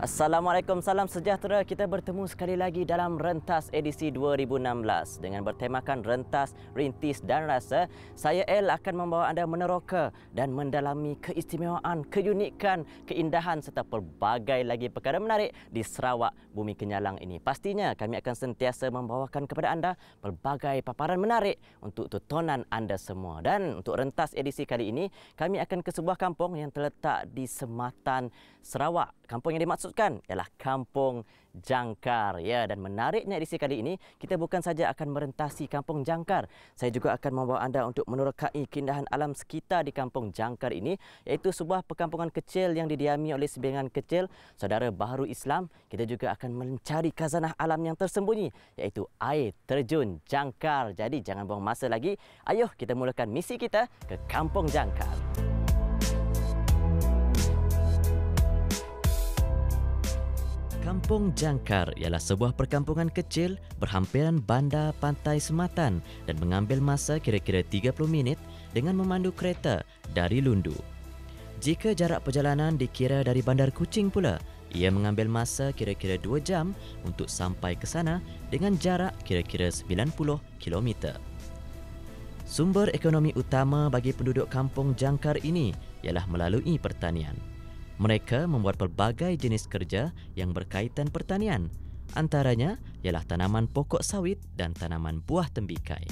Assalamualaikum, salam sejahtera. Kita bertemu sekali lagi dalam Rentas edisi 2016 dengan bertemakan Rentas, Rintis dan Rasa. Saya El akan membawa anda meneroka dan mendalami keistimewaan, keunikan, keindahan serta pelbagai lagi perkara menarik di Sarawak Bumi Kenyalang ini. Pastinya kami akan sentiasa membawakan kepada anda pelbagai paparan menarik untuk tontonan anda semua. Dan untuk Rentas edisi kali ini, kami akan ke sebuah kampung yang terletak di Sematan, Sarawak. Kampung yang dimaksudkan ialah Kampung Jangkar. Ya, dan menariknya edisi kali ini, kita bukan saja akan merentasi Kampung Jangkar. Saya juga akan membawa anda untuk menerokai keindahan alam sekitar di Kampung Jangkar ini, iaitu sebuah perkampungan kecil yang didiami oleh sebilangan kecil saudara baharu Islam. Kita juga akan mencari khazanah alam yang tersembunyi, iaitu air terjun Jangkar. Jadi jangan buang masa lagi. Ayuh kita mulakan misi kita ke Kampung Jangkar. Kampung Jangkar ialah sebuah perkampungan kecil berhampiran bandar pantai Sematan dan mengambil masa kira-kira 30 minit dengan memandu kereta dari Lundu. Jika jarak perjalanan dikira dari Bandar Kuching pula, ia mengambil masa kira-kira 2 jam untuk sampai ke sana dengan jarak kira-kira 90 km. Sumber ekonomi utama bagi penduduk Kampung Jangkar ini ialah melalui pertanian. Mereka membuat pelbagai jenis kerja yang berkaitan pertanian. Antaranya ialah tanaman pokok sawit dan tanaman buah tembikai.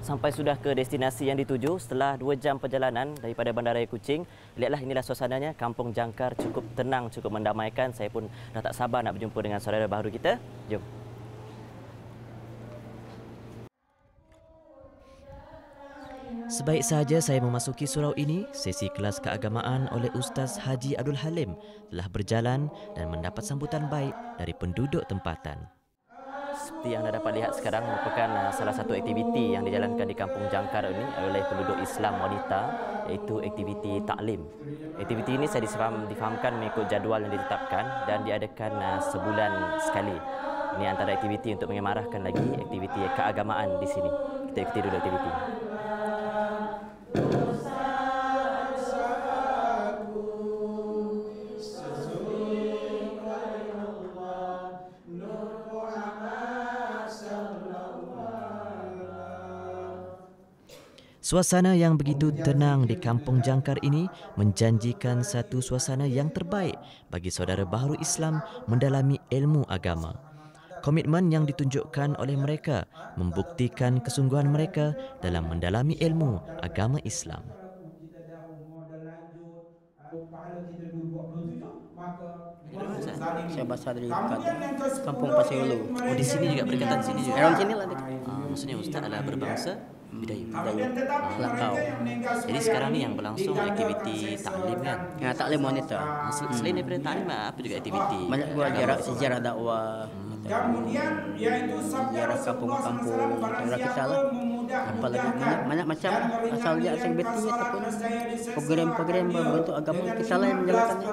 Sampai sudah ke destinasi yang dituju setelah 2 jam perjalanan daripada Bandaraya Kuching. Lihatlah, inilah suasananya. Kampung Jangkar cukup tenang, cukup mendamaikan. Saya pun dah tak sabar nak berjumpa dengan saudara baharu kita. Jom. Sebaik sahaja saya memasuki surau ini, sesi kelas keagamaan oleh Ustaz Haji Abdul Halim telah berjalan dan mendapat sambutan baik dari penduduk tempatan. Seperti yang anda dapat lihat sekarang, merupakan salah satu aktiviti yang dijalankan di Kampung Jangkar ini oleh penduduk Islam wanita, iaitu aktiviti taklim. Aktiviti ini saya difahamkan mengikut jadual yang ditetapkan dan diadakan sebulan sekali. Ini antara aktiviti untuk mengemarahkan lagi aktiviti keagamaan di sini. Kita ikuti dulu aktiviti. Suasana yang begitu tenang di Kampung Jangkar ini menjanjikan satu suasana yang terbaik bagi saudara baharu Islam mendalami ilmu agama. Komitmen yang ditunjukkan oleh mereka membuktikan kesungguhan mereka dalam mendalami ilmu agama Islam. Saya basah dari Kampung Pasir Ulu. Oh, di sini juga berdekatan sini juga. Around sini lah dekat. Maksudnya Ustaz adalah berbangsa Bidayu. Lakau. Jadi sekarang ni yang berlangsung aktiviti taklim kan? Ya, taklim wanita. Selain daripada taklim, apa juga aktiviti? Banyak juga sejarah dakwah. Sejarah kampung-kampung negara kita lah. Apa lagi banyak macam asal dia aktiviti ataupun program-program berbentuk agama kita lah yang menjalankannya.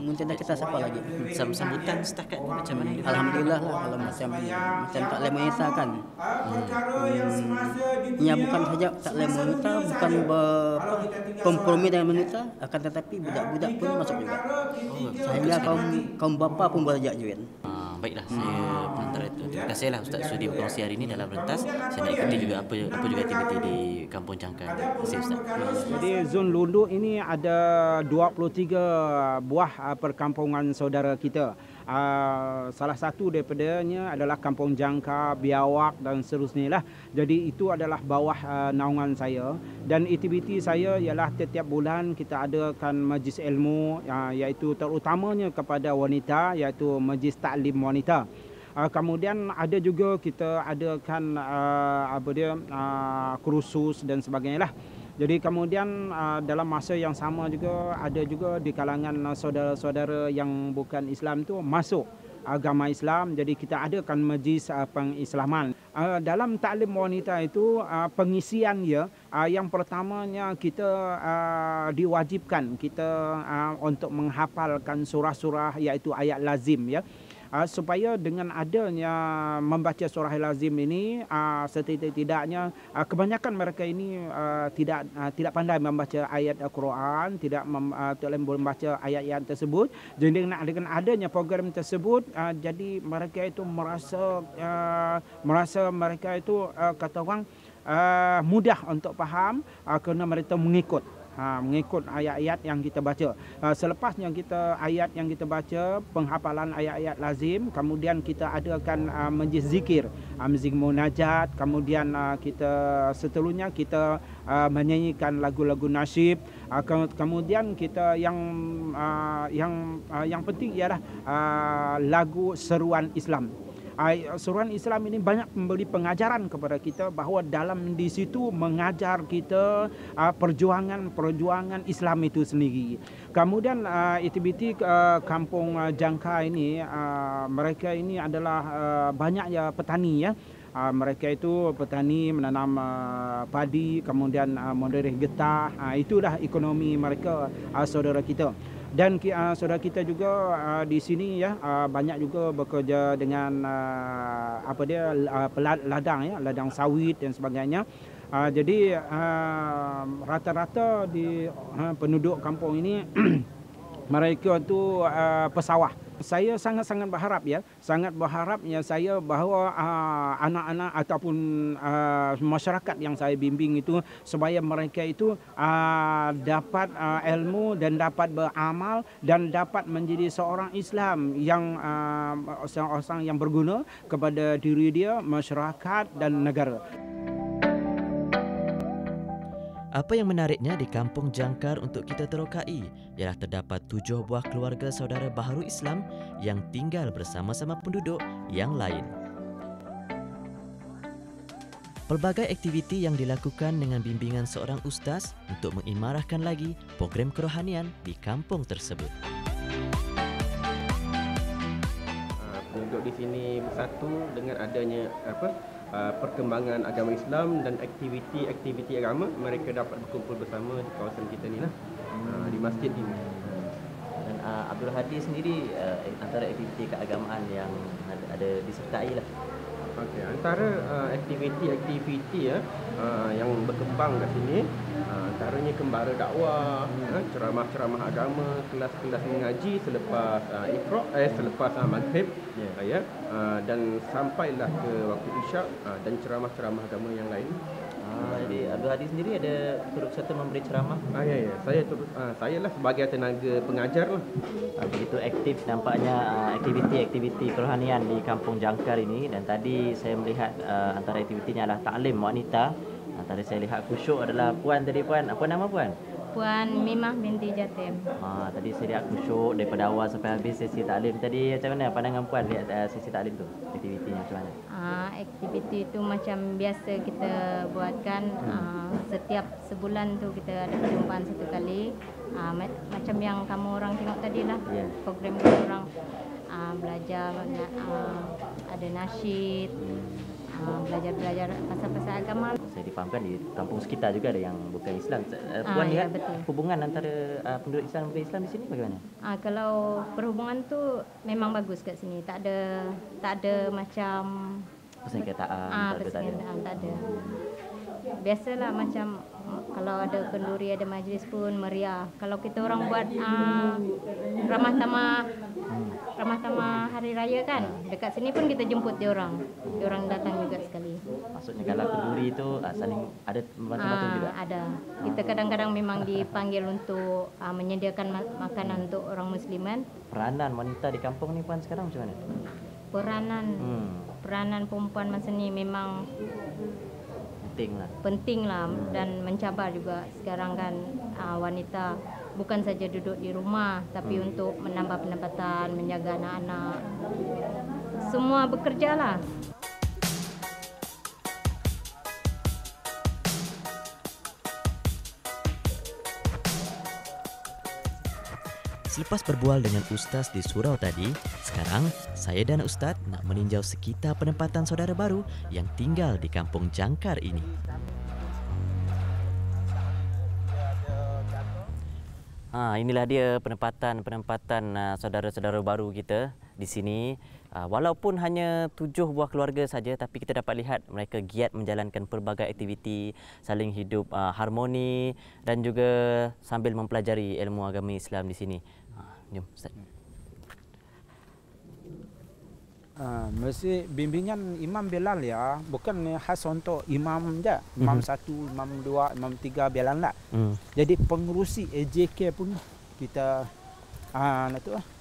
Mungkin kita siapa lagi? Sambutan setakat ni macam mana? Alhamdulillah lah kalau macam taklim wanita kan. Ya bukan saja taklim wanita, bukan kompromi dengan wanita, akan tetapi budak-budak pun masuk juga. Sehingga kaum bapa pun boleh join. Baiklah, saya pengantar itu. Terima kasihlah Ustaz sudi berkongsi hari ini dalam Rentas. Saya nak ikuti juga apa juga aktiviti di Kampung Jangkar. Terima kasih Ustaz. Jadi zon Lundu ini ada 23 buah perkampungan saudara kita. Salah satu daripadanya adalah Kampung Jangkar, Biawak dan seterusnya lah. Jadi itu adalah bawah naungan saya. Dan aktiviti saya ialah setiap bulan kita adakan majlis ilmu, iaitu terutamanya kepada wanita, iaitu majlis taklim wanita. Kemudian ada juga kita adakan kursus dan sebagainya lah. Jadi kemudian dalam masa yang sama juga ada juga di kalangan saudara-saudara yang bukan Islam tu masuk agama Islam. Jadi kita adakan majlis pengislaman. Dalam taklim wanita itu pengisian yang pertamanya kita diwajibkan kita untuk menghafalkan surah-surah iaitu ayat lazim ya. Supaya dengan adanya membaca surah lazim ini setidak-tidaknya kebanyakan mereka ini tidak pandai membaca ayat Al-Quran, tidak membaca ayat-ayat tersebut. Jadi dengan adanya program tersebut jadi mereka itu merasa mereka itu kata orang mudah untuk faham kerana mereka mengikut ayat-ayat yang kita baca. Selepasnya ayat yang kita baca, penghafalan ayat-ayat lazim, kemudian kita adakan majlis zikir, majlis munajat, kemudian kita seterusnya kita menyanyikan lagu-lagu nasyid, kemudian kita yang penting ialah lagu seruan Islam. Seruan Islam ini banyak memberi pengajaran kepada kita bahawa dalam di situ mengajar kita perjuangan Islam itu sendiri. Kemudian aktiviti kampung Jangka ini mereka ini adalah banyak petani ya. Mereka itu petani menanam padi, kemudian modereh getah. Itulah ekonomi mereka, saudara kita. Dan saudara kita juga di sini ya banyak juga bekerja dengan ladang ya, ladang sawit dan sebagainya. Jadi rata-rata di penduduk kampung ini mereka tu pesawah. Saya sangat-sangat berharap ya, saya bahawa anak-anak ataupun masyarakat yang saya bimbing itu supaya mereka itu dapat ilmu dan dapat beramal dan dapat menjadi seorang Islam yang seorang yang berguna kepada diri dia, masyarakat dan negara. Apa yang menariknya di Kampung Jangkar untuk kita terokai ialah terdapat 7 buah keluarga saudara baharu Islam yang tinggal bersama-sama penduduk yang lain. Pelbagai aktiviti yang dilakukan dengan bimbingan seorang ustaz untuk mengimarahkan lagi program kerohanian di kampung tersebut. Penduduk di sini bersatu dengan adanya perkembangan agama Islam dan aktiviti agama, mereka dapat berkumpul bersama di kawasan kita ni lah, di masjid ini. Dan Abdul Hadi sendiri antara aktiviti keagamaan yang ada disertai lah. Okey, antara aktiviti yang berkembang kat sini, antaranya kembara dakwah, ceramah-ceramah agama, kelas-kelas mengaji selepas selepas maghrib, dan sampailah ke waktu isyak, dan ceramah-ceramah agama yang lain. Jadi Abdul Hadi sendiri ada turut serta memberi ceramah? Ya. Saya lah sebagai tenaga pengajar lah. Begitu aktif nampaknya aktiviti-aktiviti kerohanian di Kampung Jangkar ini. Dan tadi saya melihat antara aktivitinya adalah taklim wanita. Tadi saya lihat khusyuk adalah Puan tadi. Puan, apa nama Puan? Puan Mimah binti Jatim. Tadi saya lihat khusyuk daripada awal sampai habis sesi taklim tadi. Macam mana pandangan Puan lihat sesi taklim tu? Aktivitinya macam mana? Aktiviti itu macam biasa kita buatkan. Setiap sebulan tu kita ada perjumpaan satu kali. Macam yang kamu orang tengok tadi lah. Program kita orang belajar ada nasyid. Belajar pasal-pasal agama. Saya difahamkan di kampung sekitar juga ada yang bukan Islam. Puan lihat hubungan antara penduduk Islam dan bukan Islam di sini bagaimana? Kalau perhubungan tu memang bagus kat sini. Tak ada macam persengketaan. Tak ada. Biasalah macam kalau ada kenduri, ada majlis pun meriah. Kalau kita orang buat ramah tamah hari raya kan, dekat sini pun kita jemput dia orang datang juga sekali. Maksudnya kalau kenduri itu saling ada bantu-bantu juga? Ada. Kita kadang-kadang memang dipanggil untuk menyediakan makanan untuk orang musliman. Peranan wanita di kampung ni Puan sekarang macam mana? Peranan perempuan masa ni memang penting lah dan mencabar juga. Sekarang kan wanita bukan saja duduk di rumah tapi untuk menambah pendapatan, menjaga anak-anak, semua bekerja lah. Selepas berbual dengan Ustaz di surau tadi, sekarang saya dan Ustaz nak meninjau sekitar penempatan saudara baru yang tinggal di Kampung Jangkar ini. Inilah dia penempatan saudara-saudara baru kita di sini. Walaupun hanya 7 buah keluarga saja, tapi kita dapat lihat mereka giat menjalankan pelbagai aktiviti, saling hidup harmoni dan juga sambil mempelajari ilmu agama Islam di sini. Jom Ustaz. Mesti bimbingan Imam Bilal ya, bukan khas untuk imam je. Imam 1, imam 2, imam 3 Bilal tak. Jadi pengerusi AJK pun kita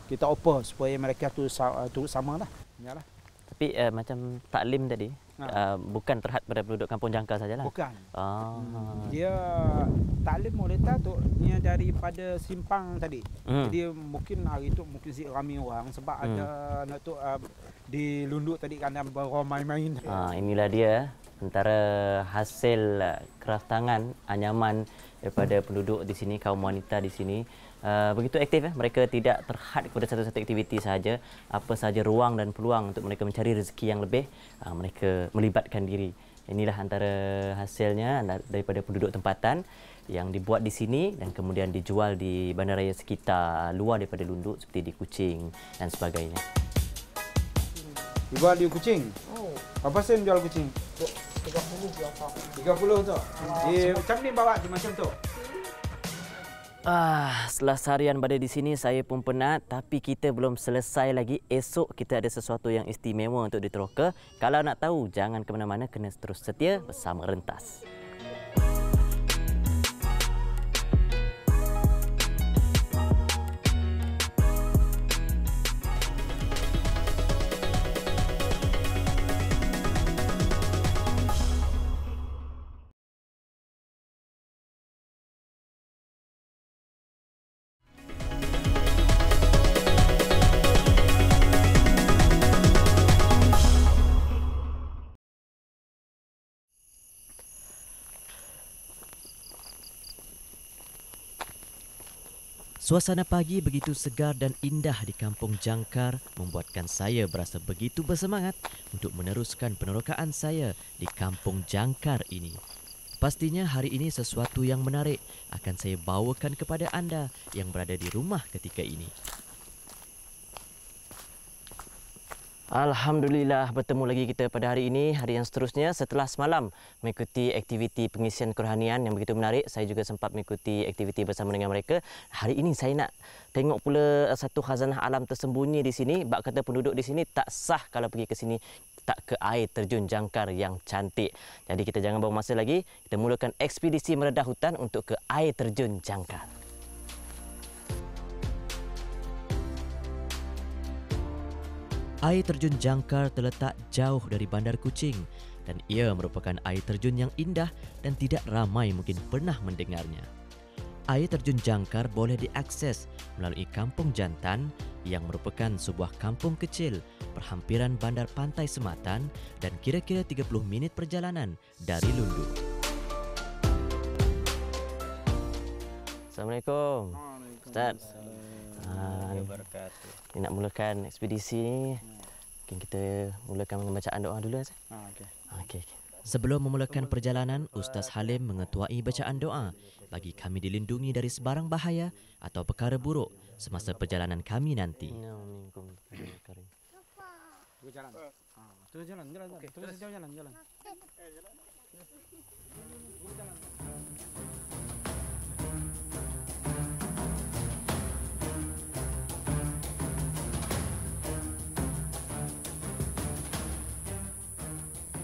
kita oper supaya mereka tu sama lah. Yalah. Tapi macam taklim tadi bukan terhad pada penduduk Kampung Jangkar sajalah. Bukan. Dia taklim moleta tu dia daripada simpang tadi. Jadi mungkin hari tu mungkin ramai orang sebab ada di Lunduk tadi kan beramai main. Inilah dia antara hasil kraft tangan anyaman daripada penduduk di sini, kaum wanita di sini. Begitu aktif mereka tidak terhad kepada satu-satu aktiviti sahaja. Apa sahaja ruang dan peluang untuk mereka mencari rezeki yang lebih, mereka melibatkan diri. Inilah antara hasilnya daripada penduduk tempatan yang dibuat di sini dan kemudian dijual di bandaraya sekitar luar daripada Lunduk seperti di Kuching dan sebagainya. Dijual di Kuching? Apa sen jual Kuching? 30 tu. Macam ni bawa di macam tu. Setelah seharian berada di sini, saya pun penat, tapi kita belum selesai lagi. Esok kita ada sesuatu yang istimewa untuk diteroka. Kalau nak tahu, jangan ke mana-mana, kena terus setia bersama Rentas. Suasana pagi begitu segar dan indah di Kampung Jangkar membuatkan saya berasa begitu bersemangat untuk meneruskan penerokaan saya di Kampung Jangkar ini. Pastinya hari ini sesuatu yang menarik akan saya bawakan kepada anda yang berada di rumah ketika ini. Alhamdulillah, bertemu lagi kita pada hari ini, hari yang seterusnya. Setelah semalam mengikuti aktiviti pengisian kerohanian yang begitu menarik, saya juga sempat mengikuti aktiviti bersama dengan mereka. Hari ini saya nak tengok pula satu khazanah alam tersembunyi di sini. Bak kata penduduk di sini tak sah kalau pergi ke sini tak ke air terjun Jangkar yang cantik. Jadi kita jangan buang masa lagi, kita mulakan ekspedisi meredah hutan untuk ke air terjun Jangkar. Air terjun Jangkar terletak jauh dari Bandar Kuching dan ia merupakan air terjun yang indah dan tidak ramai mungkin pernah mendengarnya. Air terjun Jangkar boleh diakses melalui Kampung Jantan yang merupakan sebuah kampung kecil perhampiran bandar Pantai Sematan dan kira-kira 30 minit perjalanan dari Lunduk. Assalamualaikum. Ustaz. Nak mulakan ekspedisi ni, mungkin kita mulakan dengan bacaan doa dulu. Okey. Sebelum memulakan perjalanan, Ustaz Halim mengetuai bacaan doa bagi kami dilindungi dari sebarang bahaya atau perkara buruk semasa perjalanan kami nanti. Jalan.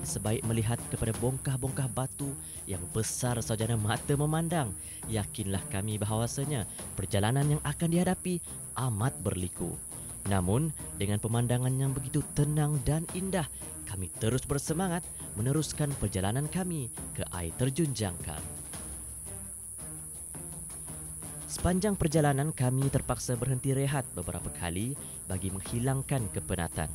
Sebaik melihat kepada bongkah-bongkah batu yang besar sarjana mata memandang, yakinlah kami bahawasanya perjalanan yang akan dihadapi amat berliku. Namun, dengan pemandangan yang begitu tenang dan indah, kami terus bersemangat meneruskan perjalanan kami ke air terjun Jangkar. Sepanjang perjalanan kami terpaksa berhenti rehat beberapa kali bagi menghilangkan kepenatan.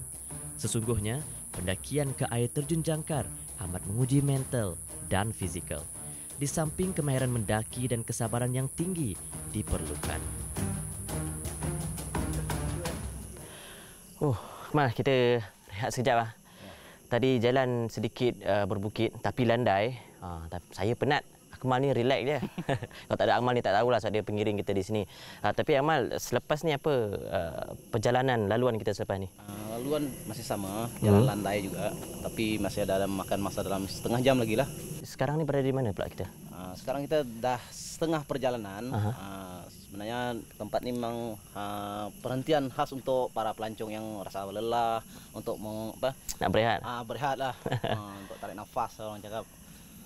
Sesungguhnya, pendakian ke air terjun Jangkar amat menguji mental dan fizikal. Di samping kemahiran mendaki dan kesabaran yang tinggi diperlukan. Akmal, kita rehat sekejap lah. Tadi jalan sedikit berbukit tapi landai. Saya penat. Akmal ni relax je. Kalau tak ada Akmal ni tak tahulah sebab dia pengiring kita di sini. Tapi Akmal, selepas ni apa perjalanan laluan kita selepas ni? Laluan masih sama, jalan landai juga. Tapi masih ada makan masa dalam setengah jam lagi lah. Sekarang ni berada di mana pula kita? Sekarang kita dah setengah perjalanan. Sebenarnya tempat ini memang perhentian khas untuk para pelancong yang rasa lelah, untuk nak berehat. Berehat lah, untuk tarik nafas orang cakap.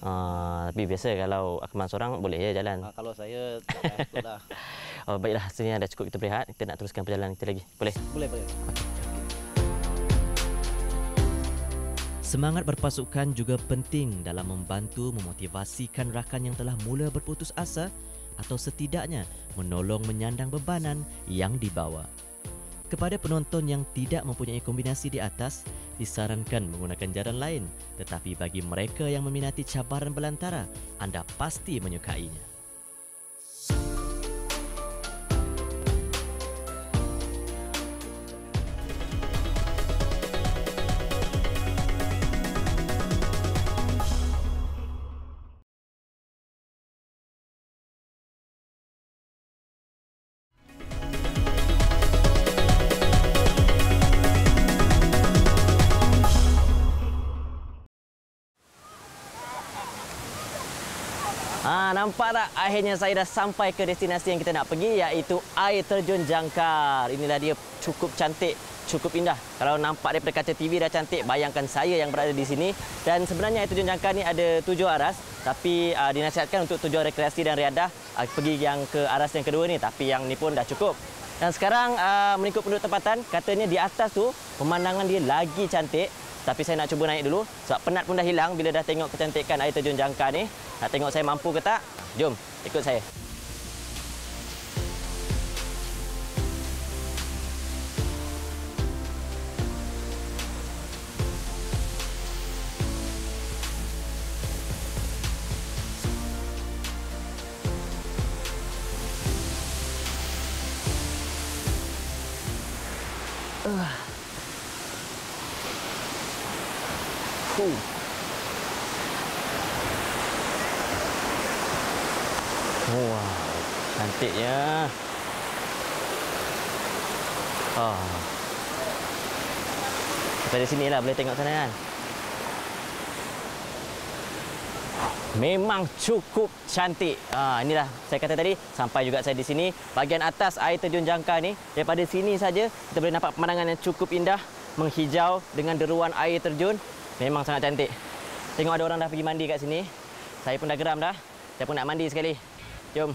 Tapi biasa kalau Akmal seorang boleh ya jalan. Kalau saya tak ikut lah. Baiklah, sini dah cukup kita berehat. Kita nak teruskan perjalanan kita lagi. Boleh? Boleh. Semangat berpasukan juga penting dalam membantu memotivasikan rakan yang telah mula berputus asa atau setidaknya menolong menyandang bebanan yang dibawa. Kepada penonton yang tidak mempunyai kombinasi di atas, disarankan menggunakan jalan lain. Tetapi bagi mereka yang meminati cabaran belantara, anda pasti menyukainya. Nampak tak? Akhirnya saya dah sampai ke destinasi yang kita nak pergi, iaitu air terjun Jangkar. Inilah dia, cukup cantik, cukup indah. Kalau nampak daripada kaca TV dah cantik, bayangkan saya yang berada di sini. Dan sebenarnya air terjun Jangkar ni ada 7 aras, tapi dinasihatkan untuk tujuan rekreasi dan riadah pergi yang ke aras yang kedua ni, tapi yang ni pun dah cukup. Dan sekarang mengikut penduduk tempatan, katanya di atas tu pemandangan dia lagi cantik. Tapi saya nak cuba naik dulu sebab penat pun dah hilang bila dah tengok kecantikan air terjun Jangkar ni. Nak tengok saya mampu ke tak? Jom, ikut saya. Wow, cantiknya. Dari sini lah boleh tengok sana kan. Memang cukup cantik. Inilah saya kata tadi, sampai juga saya di sini. Bahagian atas air terjun Jangkar ni, daripada sini saja kita boleh nampak pemandangan yang cukup indah, menghijau dengan deruan air terjun. Memang sangat cantik. Tengok ada orang dah pergi mandi kat sini. Saya pun dah geram dah. Saya pun nak mandi sekali. Jom.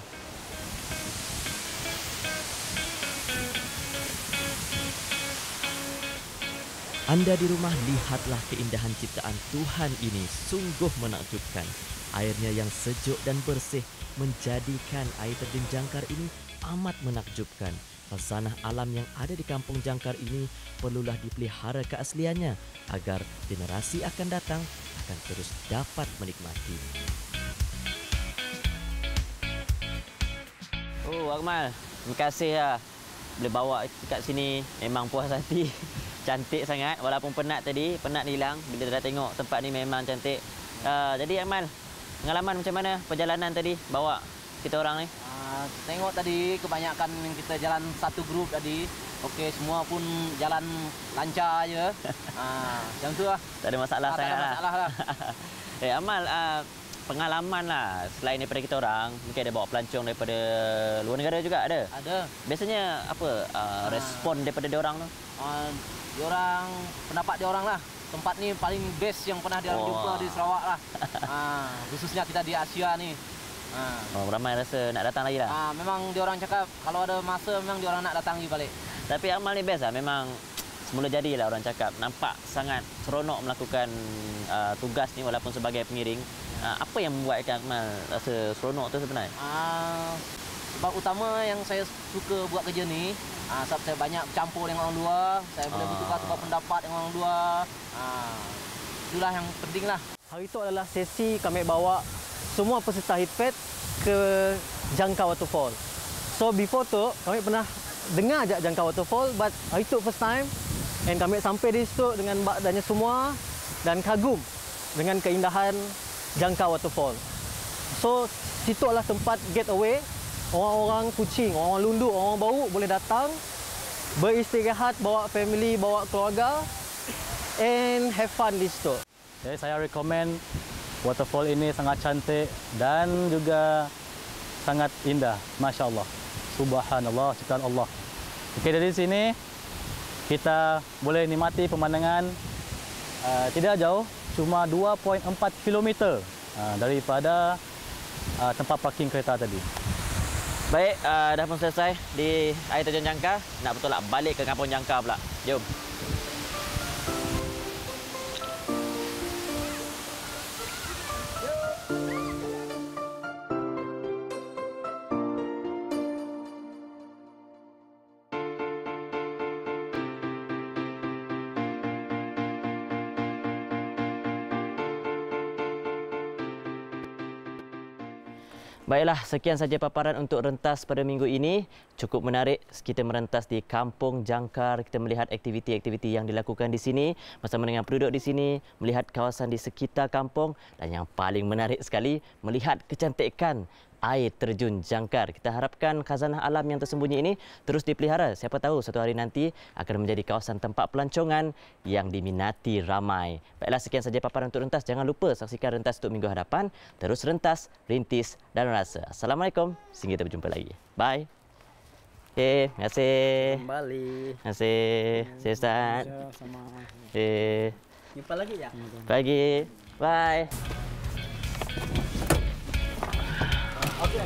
Anda di rumah, lihatlah keindahan ciptaan Tuhan ini, sungguh menakjubkan. Airnya yang sejuk dan bersih menjadikan air terjun Jangkar ini amat menakjubkan. Khazanah alam yang ada di kampung Jangkar ini perlulah dipelihara keasliannya agar generasi akan datang akan terus dapat menikmati. Akmal, terima kasih lah boleh bawa kat sini. Memang puas hati. Cantik sangat walaupun penat tadi. Penat hilang bila dah tengok tempat ni memang cantik. Jadi Akmal, pengalaman macam mana perjalanan tadi bawa kita orang ni? Tengok tadi kebanyakan kita jalan satu grup tadi. Okey, semua pun jalan lancar je. Macam tu lah. Tak ada masalah sangat lah. Tak ada masalah lah. Akmal, pengalaman lah selain daripada kita orang, mungkin ada bawa pelancong daripada luar negara juga ada? Ada. Biasanya apa respon daripada diorang tu? Diorang, pendapat diorang lah. Tempat ni paling best yang pernah diorang jumpa di Sarawak lah. Khususnya kita di Asia ni. Ramai rasa nak datang lagi lah? Memang diorang cakap kalau ada masa memang diorang nak datang lagi balik. Tapi Akmal ni best lah, memang semula jadilah orang cakap. Nampak sangat seronok melakukan tugas ni walaupun sebagai pengiring. Apa yang membuatkan Akmal rasa seronok tu sebenarnya? Sebab utama yang saya suka buat kerja ni, sebab saya banyak bercampur dengan orang luar, saya boleh bertukar-tukar pendapat dengan orang luar. Itulah yang penting lah. Hari itu adalah sesi kami bawa semua peserta HitFest ke Jangkar Waterfall. So before tu kami pernah dengar je Jangkar Waterfall, but hari itu first time And kami sampai di situ dengan badannya semua dan kagum dengan keindahan Jangkar Waterfall. So, situ adalah tempat getaway. Orang-orang Kuching, orang Lundu, orang Bau boleh datang, beristirahat, bawa family, bawa keluarga, and have fun di situ. Jadi saya recommend waterfall ini sangat cantik dan juga sangat indah. Masya Allah. Subhanallah, ciptaan Allah. Oke, dari sini kita boleh nikmati pemandangan tidak jauh, cuma 2.4 km daripada tempat parking kereta tadi. Baik, dah pun selesai di air terjun Jangkar. Nak betul tak balik ke kampung Jangkar pula. Jom. Baiklah, sekian saja paparan untuk rentas pada minggu ini. Cukup menarik kita merentas di Kampung Jangkar. Kita melihat aktiviti-aktiviti yang dilakukan di sini bersama dengan penduduk di sini, melihat kawasan di sekitar kampung dan yang paling menarik sekali, melihat kecantikan air terjun Jangkar. Kita harapkan khazanah alam yang tersembunyi ini terus dipelihara. Siapa tahu satu hari nanti akan menjadi kawasan tempat pelancongan yang diminati ramai. Baiklah, sekian saja paparan untuk rentas. Jangan lupa saksikan rentas untuk minggu hadapan. Terus rentas, rintis dan rasa. Assalamualaikum. Sehingga kita berjumpa lagi. Bye. Okey, terima kasih. Kembali. Terima kasih. Saya Ustaz. Sama. Okey. Jumpa lagi ya? Pagi. Bye. Oke.